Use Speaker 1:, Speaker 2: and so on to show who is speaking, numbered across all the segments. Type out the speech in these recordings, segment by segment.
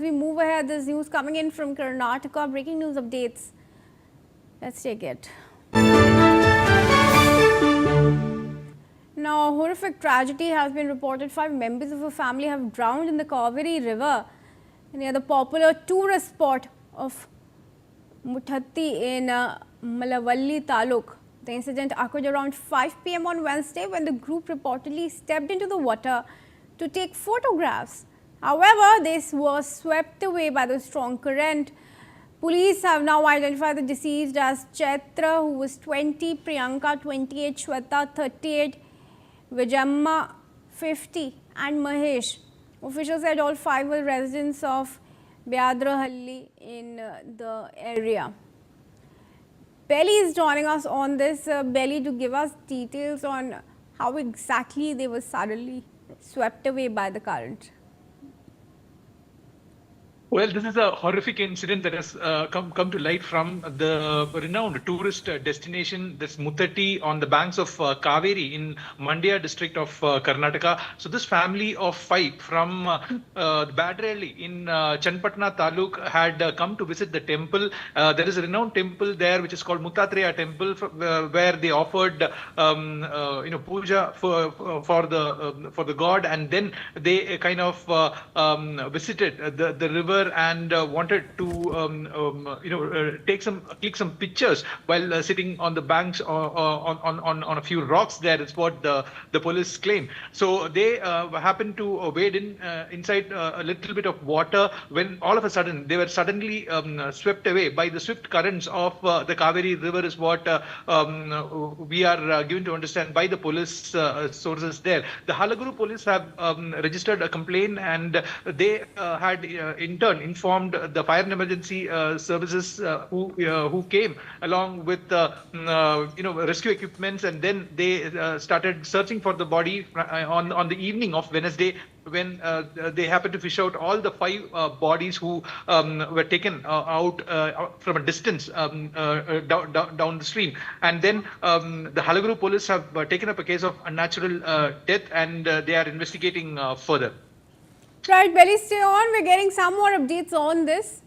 Speaker 1: We move ahead, this news coming in from Karnataka. Breaking news updates. Let's take it. Now, a horrific tragedy has been reported. 5 members of a family have drowned in the Cauvery River near the popular tourist spot of Mutati in Malavalli Taluk. The incident occurred around 5 p.m. on Wednesday when the group reportedly stepped into the water to take photographs. However, this was swept away by the strong current. Police have now identified the deceased as Chaitra, who was 20, Priyanka 28, Shweta 38, Vijamma 50 and Mahesh. Officials said all 5 were residents of Byadrahalli in the area. Belly is joining us on this. Belly, to give us details on how exactly they were suddenly swept away by the current.
Speaker 2: Well, this is a horrific incident that has come to light from the renowned tourist destination, this Mutati, on the banks of Cauvery in Mandya district of Karnataka. So this family of 5 from Badralli in Chanpatna Taluk had come to visit the temple. There is a renowned temple there which is called Mutati temple, where they offered puja for the god, and then they kind of visited the river and wanted to click some pictures while sitting on the banks on a few rocks. There is what the police claim. So they happened to wade inside a little bit of water when all of a sudden they were suddenly swept away by the swift currents of the Cauvery River, is what we are given to understand by the police sources there. The Halaguru police have registered a complaint, and they had in turn informed the fire and emergency services who came along with rescue equipments, and then they started searching for the body on the evening of Wednesday, when they happened to fish out all the 5 bodies who were taken out from a distance down the stream. And then the Halaguru police have taken up a case of unnatural death, and they are investigating further.
Speaker 1: Right, Belly, stay on. We're getting some more updates on this.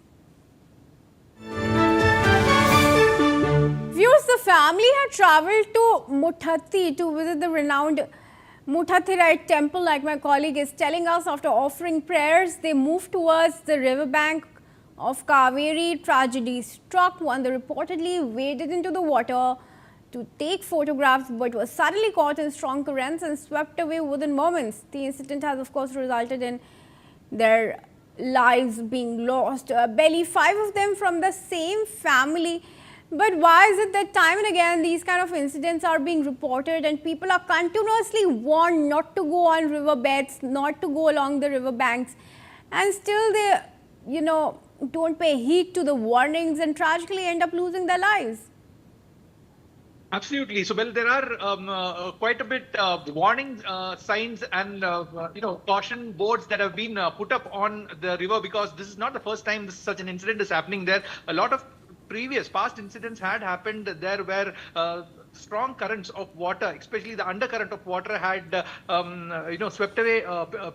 Speaker 1: Viewers, the family had travelled to Mutati to visit the renowned Mutati temple, like my colleague is telling us. After offering prayers, they moved towards the riverbank of Cauvery. Tragedy struck when they reportedly waded into the water to take photographs, but was suddenly caught in strong currents and swept away within moments. The incident has, of course, resulted in their lives being lost. Belly, 5 of them from the same family. But why is it that time and again these kind of incidents are being reported and people are continuously warned not to go on riverbeds, not to go along the river banks, and still they, don't pay heed to the warnings and tragically end up losing their lives?
Speaker 2: Absolutely. So, well, there are quite a bit warning signs and caution boards that have been put up on the river, because this is not the first time such an incident is happening there. A lot of past incidents had happened there, where strong currents of water, especially the undercurrent of water, had swept away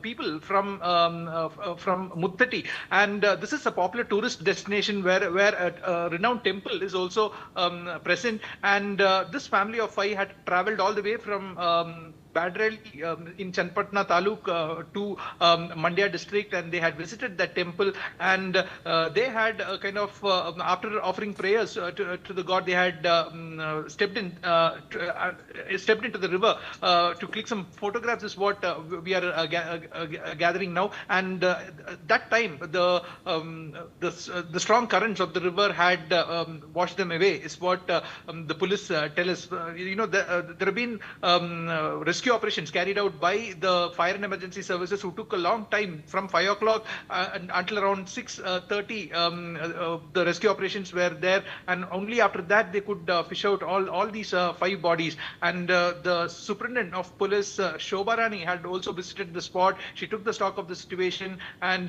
Speaker 2: people from Mutati. And this is a popular tourist destination where a renowned temple is also present. And this family of 5 had travelled all the way from Badralli in Chanpatna Taluk to Mandya district, and they had visited that temple, and they had after offering prayers to the god, they had stepped into the river to click some photographs, is what we are gathering now. And that time the strong currents of the river had washed them away, is what the police tell us. There have been rescue operations carried out by the fire and emergency services, who took a long time, from 5 o'clock until around 6:30. The rescue operations were there, and only after that they could fish out all these 5 bodies. And the superintendent of police, Shobha Rani, had also visited the spot. She took the stock of the situation and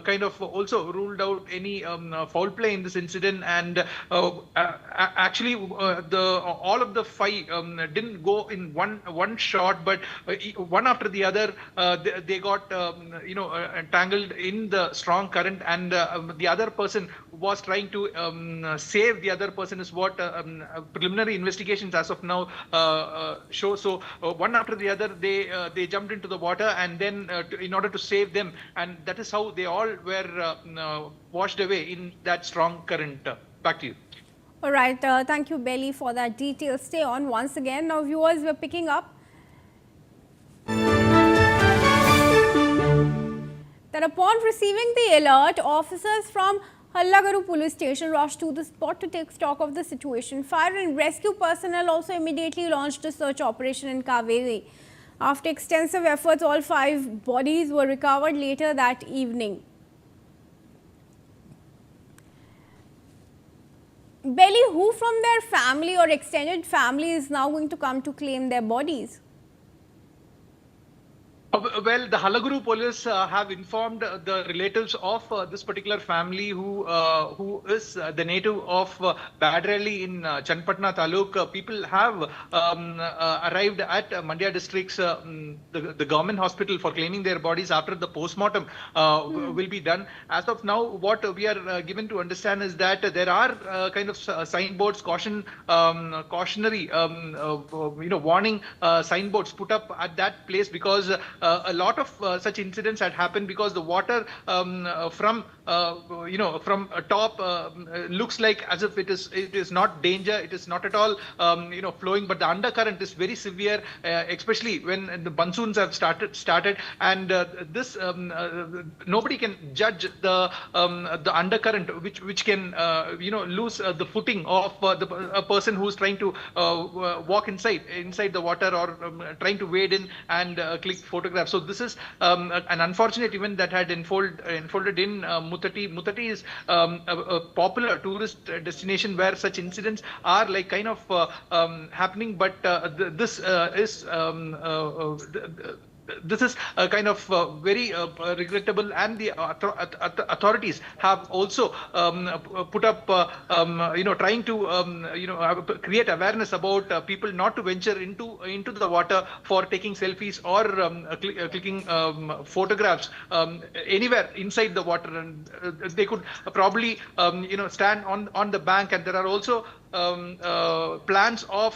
Speaker 2: kind of also ruled out any foul play in this incident. And actually all of the 5 didn't go in one shot. short, but one after the other, they got entangled in the strong current, and the other person was trying to save the other person, is what preliminary investigations as of now show. So one after the other, they jumped into the water, and then in order to save them, and that is how they all were washed away in that strong current. Back to you.
Speaker 1: All right, thank you, Belly, for that detail. Stay on once again. Now, viewers, we're picking up that upon receiving the alert, officers from Hallagaru police station rushed to the spot to take stock of the situation. Fire and rescue personnel also immediately launched a search operation in Cauvery. After extensive efforts, all 5 bodies were recovered later that evening. Belly, who from their family or extended family is now going to come to claim their bodies?
Speaker 2: Well, the Hallagaru police have informed the relatives of this particular family, who is the native of Badralli in Channapatna Taluk. People have arrived at Mandya district's the government hospital for claiming their bodies after the postmortem will be done. As of now, what we are given to understand is that there are kind of signboards, cautionary, warning signboards put up at that place, because a lot of such incidents had happened, because the water from top looks like as if it is not danger, it is not at all flowing, but the undercurrent is very severe, especially when the monsoons have started, and this nobody can judge the undercurrent, which can lose the footing of a person who is trying to walk inside the water, or trying to wade in and click photographs. So this is an unfortunate event that had unfolded in Mutati. Mutati is a popular tourist destination where such incidents are like kind of happening, but this is a kind of very regrettable, and the authorities have also put up, trying to create awareness about people not to venture into the water for taking selfies or clicking photographs anywhere inside the water, and they could probably stand on the bank, and there are also plans of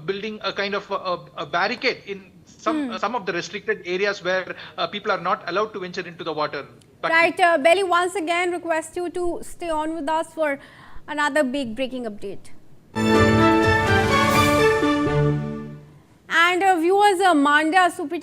Speaker 2: building a kind of a barricade in some of the restricted areas where people are not allowed to venture into the water.
Speaker 1: Right, Belly, once again request you to stay on with us for another big breaking update. And viewers, Mandya Superintendent